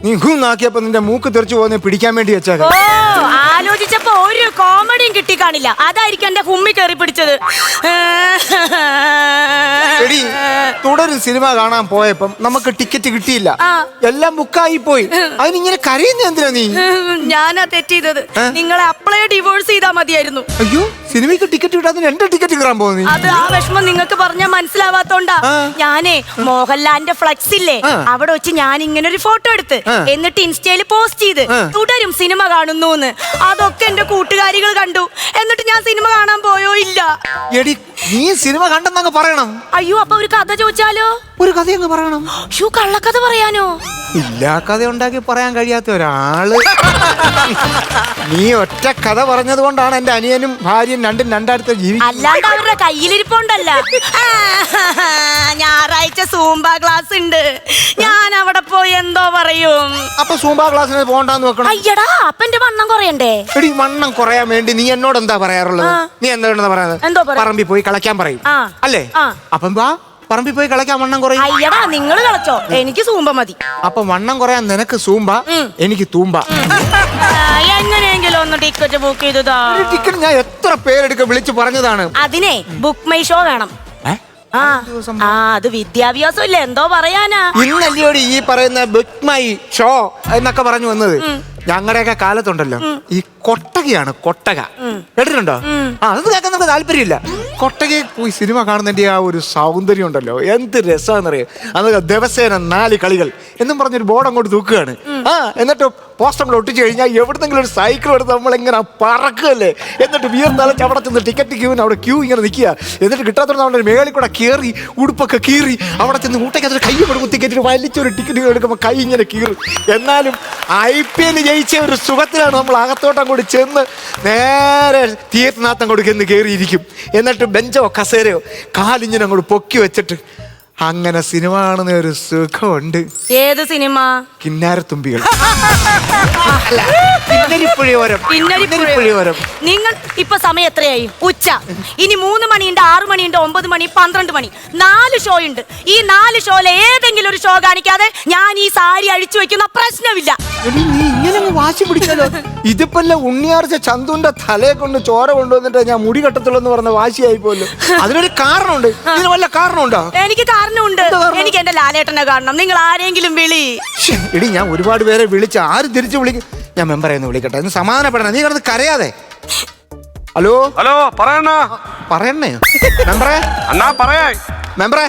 നീ നാക്കിയപ്പോ നിന്റെ മൂക്ക് തെറിച്ചു പോകുന്ന പിടിക്കാൻ വേണ്ടി വെച്ചേക്ക. ഓ, ആലോചിച്ചപ്പോ ഒരു കോമഡിയും കിട്ടി കാണില്ല. അതായിരിക്കും എന്റെ കുമ്മി കയറി പിടിച്ചത്. എടി, തുടരും സിനിമ കാണാൻ പോയപ്പം നമുക്ക് ടിക്കറ്റ് കിട്ടിയില്ല, എല്ലാം ബുക്കായി പോയി. അതിനിങ്ങനെ കരയുന്ന എന്തിനാ നീ? ഞാനാ തെറ്റ് ചെയ്തത്. നിങ്ങളെ അപ്ലൈ ഡിവോഴ്സ് ചെയ്താൽ മതിയായിരുന്നു. അയ്യോ, സിനിമയ്ക്ക് ടിക്കറ്റ് കിട്ടാതെ എന്റെ ടിക്കറ്റ് കയറാൻ പോകുന്നു. അത് ആ വിഷമം നിങ്ങൾക്ക് പറഞ്ഞാൽ മനസ്സിലാവാത്തോണ്ടാ. ഞാനേ മോഹൻലാലിന്റെ ഫ്ലക്സ് ഇല്ലേ, അവിടെ വെച്ച് ഞാൻ ഇങ്ങനെ ഒരു ഫോട്ടോ എടുത്ത് എന്നിട്ട് ഇൻസ്റ്റയിൽ പോസ്റ്റ് ചെയ്ത് തുടരും സിനിമ കാണുന്നു. അതൊക്കെ എന്റെ കൂട്ടുകാരികൾ കണ്ടു. എന്നിട്ട് ഞാൻ സിനിമ കാണാൻ പോയോ ഇല്ല. എടി, നീ സിനിമ കണ്ടെന്നങ്ങ് പറയണം. അയ്യോ, അപ്പൊ ഒരു കഥ ചോദിച്ചാലോ? ഒരു കഥ അങ്ങ് പറയണം. കള്ളക്കഥ പറയാനോ? ഇല്ല, കഥ ഉണ്ടാക്കി പറയാൻ കഴിയാത്ത ഒരാള്. നീ ഒറ്റ കഥ പറഞ്ഞത് കൊണ്ടാണ് എന്റെ അനിയനും ഭാര്യയും രണ്ടായിരത്തെ ജീവി. അല്ലാണ്ട് അവരുടെ കയ്യിലിരിപ്പുണ്ടല്ല. ഞായറാഴ്ച സൂംബ ക്ലാസ് ഉണ്ട്, ഞാൻ അവിടെ പോയി എന്തോ പറയും. അപ്പൊ സൂംബ ക്ലാസ്സിന് പോകണ്ടെന്ന് വെക്കണം. അയ്യടാ, അപ്പൊ എന്റെ വണ്ണം കുറയണ്ടേ? എടി, വണ്ണം കുറയാൻ വേണ്ടി നീ എന്നോട് എന്താ പറയാറുള്ളത്? നീ എന്താ പറയുന്നത്? പറമ്പിൽ പോയി കളിക്കാൻ പറയും അല്ലേ? അപ്പം വാ, പറമ്പിൽ പോയി കളിക്കാൻ വണ്ണം കുറയും. അയ്യടാ, നിങ്ങൾ കളിച്ചോ, എനിക്ക് സൂമ്പ മതി. അപ്പൊ വണ്ണം കുറയാൻ നിനക്ക് സൂമ്പ, എനിക്ക് തൂമ്പ. എങ്ങനെയെങ്കിലും ഒന്ന് ടിക്കറ്റ് ബുക്ക് ചെയ്തതാ. ടിക്കറ്റ് ഞാൻ എത്ര പേരെടുക്ക വിളിച്ചു പറഞ്ഞതാണ്. അതിനെ ബുക്ക് മൈ ഷോ വേണം. അത് വിദ്യാഭ്യാസം ഇല്ല, എന്തോ പറയാനാ. ഇന്നല്ലയോടി ഈ പറയുന്ന ബുക്ക് മൈ ഷോ എന്നൊക്കെ പറഞ്ഞു വന്നത്. ഞങ്ങളുടെയൊക്കെ കാലത്തുണ്ടല്ലോ ഈ കൊട്ടകയാണ്, കൊട്ടക കേട്ടിട്ടുണ്ടോ? അത് കേൾക്കാൻ നമുക്ക് താല്പര്യമില്ല. കൊട്ടകയിൽ പോയി സിനിമ കാണുന്നതിന്റെ ആ ഒരു സൗന്ദര്യം ഉണ്ടല്ലോ, എന്ത് രസമാണെന്നറിയാം. അതൊക്കെ ദിവസേന 4 കളികൾ എന്നും പറഞ്ഞൊരു ബോർഡ് അങ്ങോട്ട് തൂക്കുകയാണ്. എന്നിട്ട് പോസ്റ്റർ നമ്മൾ ഒട്ടിച്ചു കഴിഞ്ഞാൽ എവിടെന്നെങ്കിലും ഒരു സൈക്കിൾ എടുത്ത് നമ്മളിങ്ങനെ പറക്കുകയല്ലേ. എന്നിട്ട് വിയർന്നലച്ച് അവിടെ ചെന്ന് ടിക്കറ്റ് ക്യൂവിന് അവിടെ ക്യൂ ഇങ്ങനെ നിൽക്കുക. എന്നിട്ട് കിട്ടാത്തോണ്ട് നമ്മുടെ മേളിൽ കൂടെ കയറി ഉടുപ്പൊക്കെ കീറി അവിടെ ചെന്ന് ഊട്ടയ്ക്കകത്ത് കൈ കൂടെ കുത്തിക്കറ്റിട്ട് വലിച്ചൊരു ടിക്കറ്റ് എടുക്കുമ്പോൾ കൈ ഇങ്ങനെ കീറി. എന്നാലും IPL ജയിച്ച ഒരു സുഖത്തിലാണ് നമ്മൾ അകത്തോട്ടം കൂടി ചെന്ന് നേരെ തിയേറ്ററിനകത്ത് അങ്ങോട്ട് ചെന്ന് കയറിയിരിക്കും. എന്നിട്ട് ബെഞ്ചോ കസേരയോ കാലിങ്ങനെ അങ്ങോട്ട് പൊക്കി വെച്ചിട്ട് അങ്ങനെ സിനിമ കാണുന്ന ഒരു സുഖമുണ്ട്. ഏത് സിനിമ? കിന്നാരത്തുമ്പികൾ. നിങ്ങൾ ഇപ്പൊ സമയം എത്രയായി? ഉച്ച. ഇനി 3 മണിയുണ്ട്, 6 മണിയുണ്ട്, 9 മണി, 12 മണി, 4 ഷോ ഉണ്ട്. ഈ 4 ഷോയിലെ ഏതെങ്കിലും ഒരു ഷോ കാണിക്കാതെ ഞാൻ ഈ സാരി അഴിച്ചു വെക്കുന്ന പ്രശ്നമില്ല. നീ ഇങ്ങനെ വാശി പിടിക്കാലോ. ഇതിപ്പല്ല ഉണ്ണിയാർച്ച ചന്തുന്റെ തലയെ കൊണ്ട് ചോര കൊണ്ടുവന്നിട്ട് ഞാൻ മുടി കെട്ടത്തുള്ളൂ എന്ന് പറഞ്ഞ വാശിയായി പോലും. അതിനൊരു കാരണമുണ്ട്. ഇതിന് വല്ല കാരണമുണ്ടോ? എനിക്ക് കാരണമുണ്ട്. എനിക്ക് എന്റെ ലാലേട്ടനെ കാണണം. നിങ്ങൾ ആരെങ്കിലും വിളി. എടി, ഞാൻ ഒരുപാട് പേരെ വിളിച്ച് ആരും തിരിച്ചു വിളിക്കും. ഞാൻ മെമ്പറെ ഒന്ന് വിളിക്കട്ടെ, ഒന്ന് സമാധാനപ്പെടണം. നീ കിടന്ന് കരയാതെ. ഹലോ ഹലോ, പറയണേ മെമ്പറെ. അണ്ണാ പറയാ മെമ്പറെ,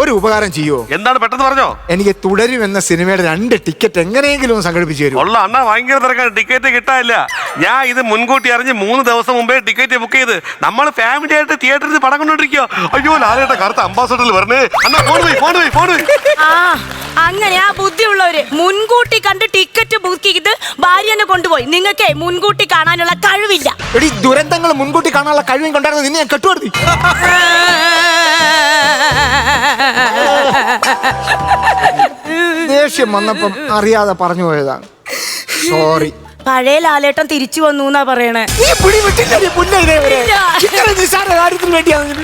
ഒരു ഉപകാരം ചെയ്യോ? എന്താണ്, പെട്ടെന്ന് പറഞ്ഞോ. എനിക്ക് തുടരും എന്ന സിനിമയുടെ 2 ടിക്കറ്റ് എങ്ങനെയെങ്കിലും ഒന്ന് സംഘടിപ്പിച്ചു തരും. ഉള്ള അണ്ണാ ഭയങ്കര തിരക്കാണ്, ടിക്കറ്റ് കിട്ടാനില്ല. ഞാൻ ഇത് മുൻകൂട്ടി അറിഞ്ഞ് 3 ദിവസം മുമ്പേ ടിക്കറ്റ് ബുക്ക് ചെയ്ത് നമ്മൾ ഫാമിലി ആയിട്ട് തിയേറ്ററിൽ പടം കൊണ്ടോണ്ടിരിക്കോ. അയ്യോ, ലാലേട്ട കറുത്ത അംബാസഡറിൽ വരണേ. അണ്ണാ ഫോൺ പോയി. അങ്ങനെ ആ ബുദ്ധിയുള്ളവര് മുൻകൂട്ടി കണ്ട് ടിക്കറ്റ് ബുക്ക് ചെയ്ത് ഭാര്യനെ കൊണ്ടുപോയി. നിങ്ങൾക്ക് മുൻകൂട്ടി കാണാനുള്ള കഴിവില്ല. എടി, ദുരന്തങ്ങൾ മുൻകൂട്ടി കാണാനുള്ള കഴിവും കൊണ്ടായിരുന്നു നിന്നെ ഞാൻ കെട്ടുകൊടുത്തി. ദേഷ്യം വന്നപ്പം അറിയാതെ പറഞ്ഞു പോയതാണ്. സോറി. പഴയ ലാലേട്ടൻ തിരിച്ചു വന്നു എന്നാ പറയണേ.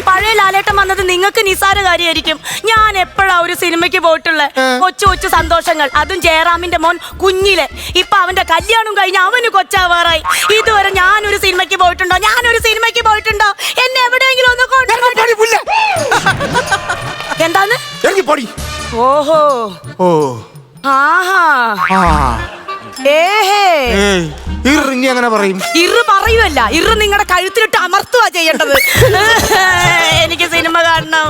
പഴയ ലാലേട്ടൻ വന്നത് നിങ്ങൾക്ക് നിസാര കാര്യമായിരിക്കും. ഞാൻ എപ്പോഴാ ഒരു സിനിമയ്ക്ക് പോയിട്ടുള്ളത്? കൊച്ചു സന്തോഷങ്ങൾ, അതും ജയറാമിന്റെ മോൻ കുഞ്ഞിലെ. ഇപ്പൊ അവന്റെ കല്യാണം കഴിഞ്ഞ് അവന് കൊച്ചാവാറായി. ഇതുവരെ ഞാനൊരു സിനിമയ്ക്ക് പോയിട്ടുണ്ടോ? എന്നെ എവിടെയെങ്കിലും ഒന്ന് കൊണ്ടുപോയി. എന്താന്ന്? ഓഹോ, ഇനി അങ്ങനെ പറയും? ഇറ് പറയുമല്ല, ഇറ് നിങ്ങളുടെ കഴുത്തിലിട്ട് അമർത്തുക ചെയ്യേണ്ടത്. എനിക്ക് സിനിമ കാണണം.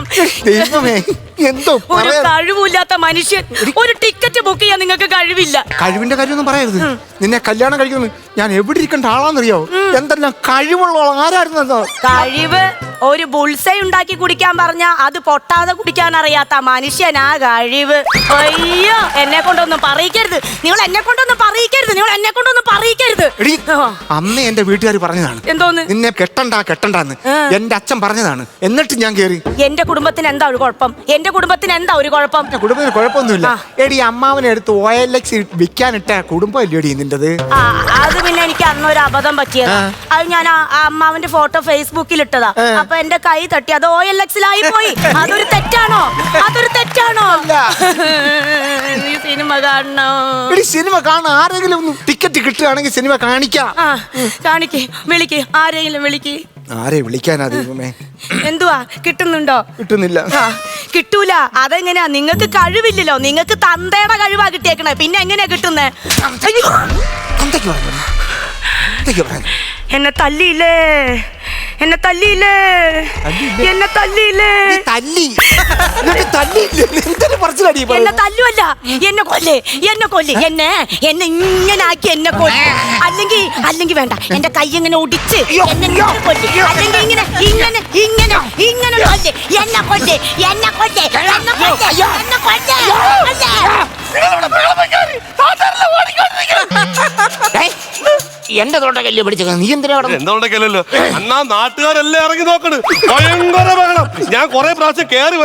എന്തോ ഒരു കഴിവില്ലാത്ത മനുഷ്യൻ. ഒരു ടിക്കറ്റ് ബുക്ക് ചെയ്യാൻ നിങ്ങൾക്ക് കഴിവില്ല. കഴിവിന്റെ കാര്യമൊന്നും പറയരുത്. നിന്നെ കല്യാണം കഴിക്കുന്നു ഞാൻ എവിടെ ഇരിക്കേണ്ട ആളാന്നറിയോ? എന്തെല്ലാം കഴിവുള്ള ആരായിരുന്നു? കഴിവ് ഒരു ബുൾസൈ ഉണ്ടാക്കി കുടിക്കാൻ പറഞ്ഞ അത് പൊട്ടാതെ കുടിക്കാൻ അറിയാത്ത മനുഷ്യനാ കഴിവ്. അയ്യോ, എന്നെ കൊണ്ടൊന്നും പറയിക്കരുത്. നിങ്ങൾ എന്നെ കൊണ്ടൊന്നും പറയിക്കരുത്. അന്ന് എന്റെ വീട്ടുകാർ പറഞ്ഞതാണ്. എന്തോന്ന്? നിന്നെ കെട്ടണ്ടെന്ന് എന്റെ അച്ഛൻ പറഞ്ഞതാണ്. എന്നിട്ട് ഞാൻ കേറി. എന്റെ കുടുംബത്തിന് എന്താ ഒരു കുഴപ്പം? എന്റെ എന്റെ കുടുംബത്തിന് എന്താ ഒരു കുഴപ്പം? കുടുംബത്തിന് കുഴപ്പമൊന്നുമില്ല. എടി അമ്മാവനെ എടുത്ത് OLX വിൽക്കാനിട്ട കുടുംബം അല്ലടി നിന്റത്. അത് പിന്നെ എനിക്ക് അന്നൊരു അബദ്ധം പറ്റിയത്. അത് ഞാൻ ആ അമ്മാവന്റെ ഫോട്ടോ ഫേസ്ബുക്കിൽ ഇട്ടതാ. അപ്പൊ എന്റെ കൈ തട്ടി അത് OLX-ലായി പോയി. അതൊരു തെറ്റാണോ? അതൊരു തെറ്റാണോ? ഈ സിനിമ കാണണോ? എടി സിനിമ കാണാൻ ആരെങ്കിലും ടിക്കറ്റ് കിട്ടുകയാണെങ്കിൽ സിനിമ കാണിക്കാം. കാണിക്ക്, വിളിക്ക്, ആരെങ്കിലും വിളിക്ക്. ആരെ വിളിക്കാനാ ദൈവമേ? എന്തുവാ കിട്ടുന്നുണ്ടോ? കിട്ടുന്നില്ല. കിട്ടൂല. അതെങ്ങനെയാ? നിങ്ങൾക്ക് കഴിവില്ലല്ലോ. നിങ്ങൾക്ക് തന്തയുടെ കഴിവാ കിട്ടിയേക്കണേ. പിന്നെ എങ്ങനെയാ കിട്ടുന്നേ? എന്നെ തല്ലിയില്ലേ? എന്നെ തല്ലിയില്ലേ? എന്നെ തല്ലിയില്ലേ? എന്നെ തല്ലുവല്ല, എന്നെ കൊല്ലേ, എന്നെ കൊല്ലേ, എന്നെ ഇങ്ങനെ ആക്കി എന്നെ കൊല്ലേ. അല്ലെങ്കിൽ വേണ്ട, എന്റെ കൈ ഇങ്ങനെ ഒടിച്ച് എന്നെ കൊല്ലേ. അല്ലെങ്കിൽ ഇങ്ങനെ ഇങ്ങനെ ഇങ്ങനെ ഇങ്ങനെ കൊല്ലേ. എന്നെ കൊല്ലേ, എന്നെ കൊല്ലേ, എന്നെ കൊല്ലേ, എന്നെ കൊല്ലേ. എന്റെ തൊണ്ടക്കല്ല് പിടിച്ച നീ എന്തിനാ? എന്തുകൊണ്ടൊക്കെയല്ലോ അന്നാ നാട്ടുകാരെല്ലാം ഇറങ്ങി നോക്കണ്. ഭയങ്കര ബഹളം. ഞാൻ കുറെ പ്രാവശ്യം കയറി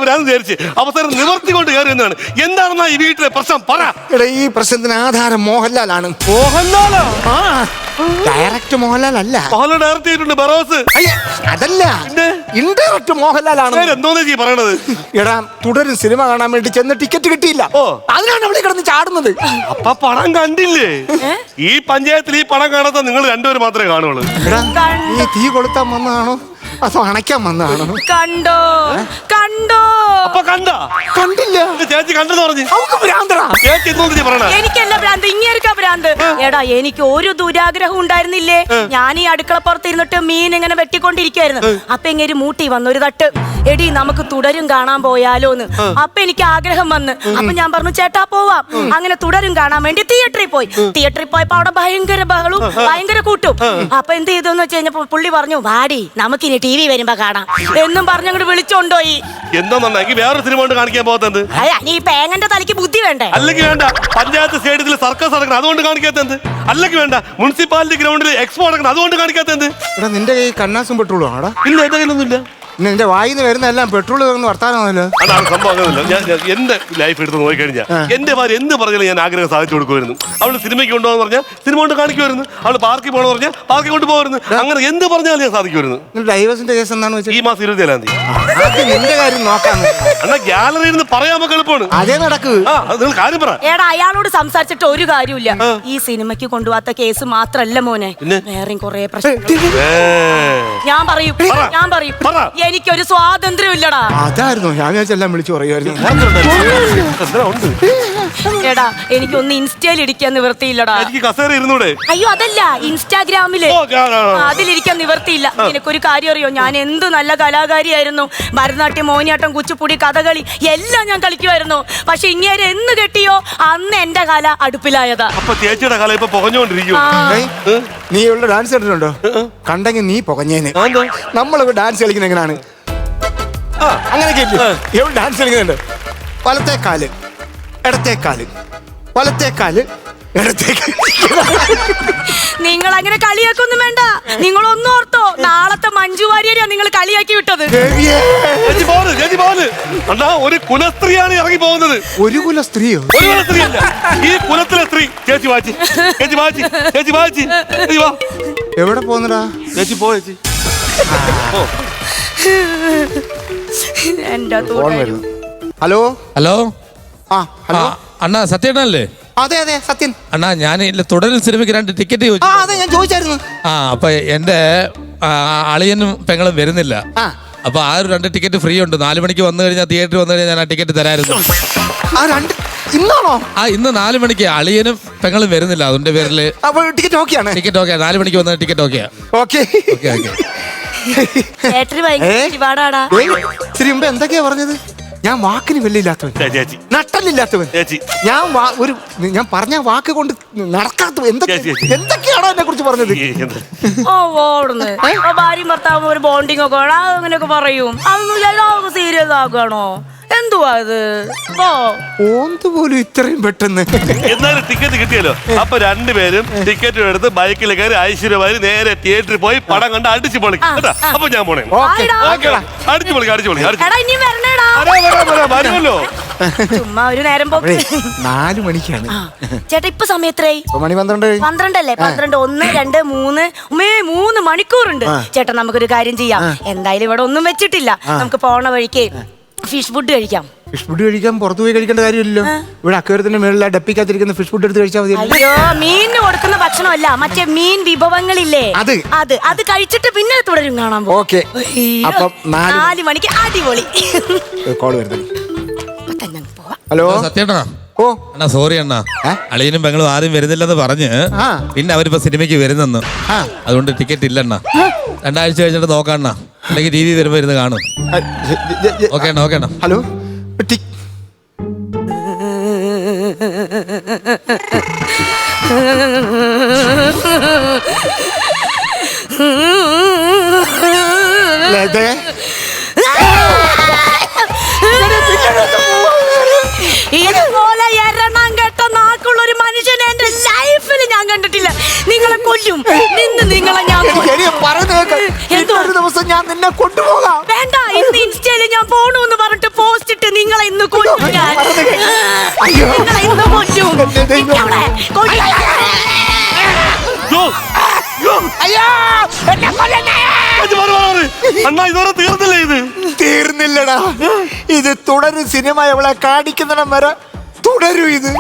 വരാന്ന് വിചാരിച്ച് അവസരം നിവർത്തി കൊണ്ട് കയറി എന്നാണ്. എന്താണെന്നാ ഈ വീട്ടിലെ പ്രശ്നം പറ. ഈ പ്രശ്നത്തിന് ആധാരം മോഹൻലാലാണ്. മോഹൻലാലോ? ഡയറക്റ്റ് മോഹൻലാൽ അല്ല. മോഹൻലാൽ ഡയറക്റ്റ് ചെയ്തിട്ടുണ്ട് ബറോസ്. അതല്ല, ഇൻഡയറക്റ്റ് മോഹൻലാലാണ്. എന്തോന്നാ ഈ പറയണത്? എടാ തുടരും സിനിമ കാണാൻ വേണ്ടി ചെന്ന് ടിക്കറ്റ് കിട്ടിയില്ല. അതിനാണ് അവിടെ കിടന്ന് ചാടുന്നത്. അപ്പൊ പടം കണ്ടില്ലേ? ഈ പഞ്ചായത്തിൽ ഈ പടം കാണാത്ത നിങ്ങൾ രണ്ടുപേരും മാത്രമേ കാണുള്ളൂ. നീ തീ കൊളുത്താൻ വന്നതാണോ അതോ അണയ്ക്കാൻ വന്നതാണോ? കണ്ടോ കണ്ടോ? അപ്പൊ കണ്ടില്ല. ചേച്ചി കണ്ടെന്ന് പറഞ്ഞു. ചേച്ചി എന്തോന്ന് പറയണ? എനിക്കല്ല ഭ്രാന്ത്, ഇങ്ങേർക്കാ ഭ്രാന്ത്. എടാ എനിക്ക് ഒരു ദുരാഗ്രഹം ഉണ്ടായിരുന്നില്ലേ? ഞാൻ ഈ അടുക്കളപ്പുറത്ത് ഇരുന്നിട്ട് മീൻ ഇങ്ങനെ വെട്ടിക്കൊണ്ടിരിക്കായിരുന്നു. അപ്പൊ ഇങ്ങനെ മൂട്ടി വന്നു ഒരു തട്ട്. എടി നമുക്ക് തുടരും കാണാൻ പോയാലോന്ന്. അപ്പൊ എനിക്ക് ആഗ്രഹം വന്ന്. അപ്പൊ ഞാൻ പറഞ്ഞു ചേട്ടാ പോവാം. അങ്ങനെ തുടരും കാണാൻ വേണ്ടി തിയേറ്ററിൽ പോയപ്പോ അവിടെ ഭയങ്കര ബഹളവും ഭയങ്കര കൂട്ടും. അപ്പൊ എന്ത് ചെയ്തെന്ന് വെച്ച് കഴിഞ്ഞപ്പോ പുള്ളി പറഞ്ഞു വാടി നമുക്കിനി TV വരുമ്പോ കാണാം എന്നും പറഞ്ഞങ്ങോട്ട് വിളിച്ചോണ്ടോയി. എന്താന്നെങ്കിൽ വേറെ സിനിമ കൊണ്ട് കാണിക്കാൻ പോകത്തത്? നീ പേങ്ങന്റെ തലയ്ക്ക് ബുദ്ധി വേണ്ടേ? അല്ലെങ്കിൽ വേണ്ട പഞ്ചായത്ത് സ്റ്റേഡിയത്തിൽ സർക്കസ് നടക്കണം അതുകൊണ്ട് കാണിക്കാത്തത്? അല്ലെങ്കിൽ വേണ്ട മുനിസിപ്പാലിറ്റി ഗ്രൗണ്ടിൽ എക്സ്പോ നടക്കണം അതുകൊണ്ട് കാണിക്കാത്തത്? നിന്റെ കൈ കണ്ണാസും പെട്രോളും ആടാ? ഇല്ല എന്റെ കയ്യിലൊന്നുമില്ല. നിന്റെ വായിന്ന് വരുന്ന എല്ലാം പെട്രോൾ വർത്താനമല്ലോ. അതാണ് സംഭവം. എന്റെ ലൈഫ് എടുത്ത് നോക്കിക്കഴിഞ്ഞാൽ എന്റെ ഭാര്യ എന്ത് പറഞ്ഞാലും ഞാൻ ആഗ്രഹം സാധിച്ചു കൊടുക്കുമായിരുന്നു. അവള് സിനിമയ്ക്ക് കൊണ്ടുപോകാന്ന് പറഞ്ഞാൽ സിനിമ കൊണ്ട് കാണിക്കുമായിരുന്നു. അവള് പാർക്കിൽ പോകണമെന്ന് പറഞ്ഞാൽ പാർക്കിൽ കൊണ്ടുപോകുമായിരുന്നു. അങ്ങനെ എന്ത് പറഞ്ഞാലും ഞാൻ സാധിക്കുമായിരുന്നു. ഡൈവേഴ്സിന്റെ കേസ് എന്താണെന്ന് വെച്ചാൽ ഈ മാസം 27-ാം തീയതി. നിന്റെ കാര്യം നോക്കാം. എന്നാ ഗാലറിയിൽ നിന്ന് പറയാൻ നമുക്ക് എളുപ്പമാണ്. അതേ നടക്കൂ. നിങ്ങൾ കാര്യം പറ. എടാ അയാളോട് സംസാരിച്ചിട്ട് ഒരു കാര്യമില്ല. ഈ സിനിമയ്ക്ക് കൊണ്ടുപോകാത്ത കേസ് മാത്രല്ല മോനെ, വേറെയും കൊറേ പ്രശ്നം. ഞാൻ പറയും എനിക്കൊരു സ്വാതന്ത്ര്യം ഇല്ലടാ. അതായിരുന്നു ഞാൻ എല്ലാം വിളിച്ചു പറയുമായിരുന്നു. എടാ എനിക്കൊന്ന് ഇൻസ്റ്റയിൽ ഇരിക്കാൻ നിവൃത്തിയില്ലടാ. അയ്യോ അതല്ല, ഇൻസ്റ്റാഗ്രാമില് അതിലിരിക്കാൻ നിവൃത്തിയില്ല. എനിക്കൊരു കാര്യം അറിയോ, ഞാൻ എന്ത് നല്ല കലാകാരിയായിരുന്നു. ഭരതനാട്യം, മോഹിനിയാട്ടം, കുച്ചിപ്പുടി, കഥകളി എല്ലാം ഞാൻ കളിക്കുമായിരുന്നു. പക്ഷെ ഇങ്ങനെ എന്ന് കെട്ടിയോ അന്ന് എന്റെ കല അടുപ്പിലായതാ. ചേച്ചിയുടെ കല ഇപ്പൊ പുകഞ്ഞോണ്ടിരിക്കും. നീ ഇവിടെ ഡാൻസ് കളിച്ചിട്ടുണ്ടോ? കണ്ടെങ്കിൽ നീ പുകഞ്ഞേന്. നമ്മളൊക്കെ ഡാൻസ് കളിക്കുന്ന എങ്ങനെയാണ്? അങ്ങനെയൊക്കെ എവിടെ ഡാൻസ് കളിക്കുന്നുണ്ട്? വലത്തേക്കാല് ഇടത്തേക്കാല്, വലത്തേക്കാല് ഇടത്തേക്കാല്. നിങ്ങൾ അങ്ങനെ കളിയാക്കൊന്നും വേണ്ട. നിങ്ങളൊന്നും ഓർത്തോ, നാളത്തെ മഞ്ജു വാര്യരെയാ നിങ്ങൾ കളിയാക്കി വിട്ടത്. ഒരു കുലസ്ത്രീയാണ് ഇറങ്ങി പോകുന്നത്. ഒരു കുലസ്ത്രീയോ? ഒരു കുലസ്ത്രീയല്ല, ഈ കുലത്തിലെ സ്ത്രീ. ചേച്ചി വാച്ചി, ചേച്ചി വാച്ചി, ചേച്ചി വാച്ചി. എവിടെ പോകുന്നടാ? ചേച്ചി പോ ചേച്ചി. Hello hello. ഹലോ അണ്ണാ സത്യേട്ടനല്ലേ? അതെ അതെ സത്യൻ. അണ്ണാ ഞാൻ തുടരും സിനിമയ്ക്ക് 2 ടിക്കറ്റ് ചോദിച്ചു. അതെ ഞാൻ ചോദിച്ചായിരുന്നു. അപ്പൊ എന്റെ അളിയനും പെങ്ങളും വരുന്നില്ല. അപ്പൊ ആ ഒരു 2 ടിക്കറ്റ് ഫ്രീ ഉണ്ട്. 4 മണിക്ക് വന്നു കഴിഞ്ഞാൽ തിയേറ്ററിൽ വന്നു കഴിഞ്ഞാൽ ഞാൻ ആ ടിക്കറ്റ് തരായിരുന്നു. ഇന്നാണോ? ഇന്ന് 4 മണിക്ക് അളിയനും പെങ്ങളും വരുന്നില്ല. അതിന്റെ പേരില് ടിക്കറ്റ് ഓക്കെയാണ്. Ticket okay. 4 മണിക്ക് വന്ന ടിക്കറ്റ് ഓക്കെയാ. Okay okay okay. എന്തൊക്കെയാ പറഞ്ഞത്? ഞാൻ വാക്കിന് വെല്ലില്ലാത്തവൻ, നട്ടല്ലില്ലാത്തവൻ, ഞാൻ പറഞ്ഞ വാക്ക് കൊണ്ട് നടക്കാത്തവൻ. എന്തൊക്കെയാണോ എന്നെ കുറിച്ച് പറഞ്ഞത്? ഭാര്യയും ഭർത്താവും ഒരു ബോണ്ടിങ് ഒക്കെ അങ്ങനെയൊക്കെ പറയും. അതൊന്നും സീരിയസ് ആക്കുകയാണോ? എന്തുവാ ഇത് ഓ ഓന്ത് പോലും ഇത്രയും പെട്ടെന്ന്. എന്നാലും ടിക്കറ്റ് കിട്ടിയല്ലോ. അപ്പൊ രണ്ടുപേരും ടിക്കറ്റ് എടുത്ത് ബൈക്കിൽ കയറി ഐശ്വര്യമായി നേരെ തിയേറ്ററിൽ പോയി പടം കണ്ട് അടിച്ചു പൊളിക്കും കേട്ടാ. അപ്പൊ ഞാൻ പോണേ. ഓക്കെ ഓക്കെടാ. അടിച്ചു പൊളിക്കാം, അടിച്ചു പൊളിക്കാം. എടാ ഇനി വരണേടാ വരുമല്ലോ. ചുമ്മാ ഒരു നേരം പോക്ക് 4 മണിക്കാണ്. ചേട്ടാ ഇപ്പൊ സമയം എത്രയായി? ഇപ്പൊ മണി 12. 12 അല്ലേ? 12, 1, 2, 3 3 മണിക്കൂറുണ്ട്. ചേട്ടാ നമുക്കൊരു കാര്യം ചെയ്യാം. എന്തായാലും ഇവിടെ ഒന്നും വെച്ചിട്ടില്ല. നമുക്ക് പോണ വഴിക്ക് ഫിഷ് ഫുഡ് കഴിക്കാം. ഫിഷ് ഫുഡ് കഴിക്കാൻ പുറത്തു പോയി കഴിക്കേണ്ട കാര്യമില്ലല്ലോ. ഇവിടെ അക്വേറിയത്തിന്റെ മേളിൽ ഡപ്പിക്കകത്തിരിക്കുന്ന ഫിഷ് ഫുഡ് എടുത്ത് കഴിച്ചാൽ മതി. അയ്യോ മീനിന് കൊടുക്കുന്ന ഭക്ഷണമല്ല, മറ്റേ മീൻ വിഭവങ്ങളില്ലേ അത് കഴിച്ചിട്ട് പിന്നെ തുടരും കാണാൻ പോകും. ഓക്കെ. അപ്പം 4 മണിക്ക് അടിപൊളി. കോൾ വരുന്നത്. ഇപ്പൊ തന്നെ അങ്ങ് പോവാം. ഹലോ സത്യേട്ടാ. ഓ അണ്ണാ സോറി അണ്ണാ, അളിയനും പെങ്ങളും ആരും വരുന്നില്ലെന്ന് പറഞ്ഞ് പിന്നെ അവരിപ്പോ സിനിമയ്ക്ക് വരുന്നെന്ന്. അതുകൊണ്ട് ടിക്കറ്റ് ഇല്ലണ്ണ. 2 ആഴ്ച കഴിഞ്ഞിട്ട് നോക്കാണ്ണ, അല്ലെങ്കിൽ ടി വി വരുമ്പോ ഇരുന്ന് കാണും. ഓക്കെ അണ്ണാ, ഓക്കെ അണ്ണാ. ഹലോ ഇതുപോലെ എരണം കെട്ട നാക്കുള്ള ഒരു മനുഷ്യനെ എന്റെ ലൈഫിൽ ഞാൻ കണ്ടിട്ടില്ല. നിങ്ങളെ കൊല്ലും. നിങ്ങളെ ഞാൻ ഒരു ദിവസം ഞാൻ നിന്നെ കൊണ്ടുപോകാം. വേണ്ട, ഇന്ന് ഇൻസ്റ്റയില് ഞാൻ പോണൂന്ന് പറഞ്ഞിട്ട് പോസ്റ്റ് ഇട്ട് നിങ്ങളെ ഇന്ന് കൊല്ലും. നിങ്ങളെ ഇന്ന് കൊല്ലും. അണ്ണാ ഇതുവരെ തീർന്നില്ലേ? ഇത് തീർന്നില്ലടാ. ഇത് തുടരും. സിനിമ എവളെ കാണിക്കുന്നിടം വരെ തുടരും ഇത്.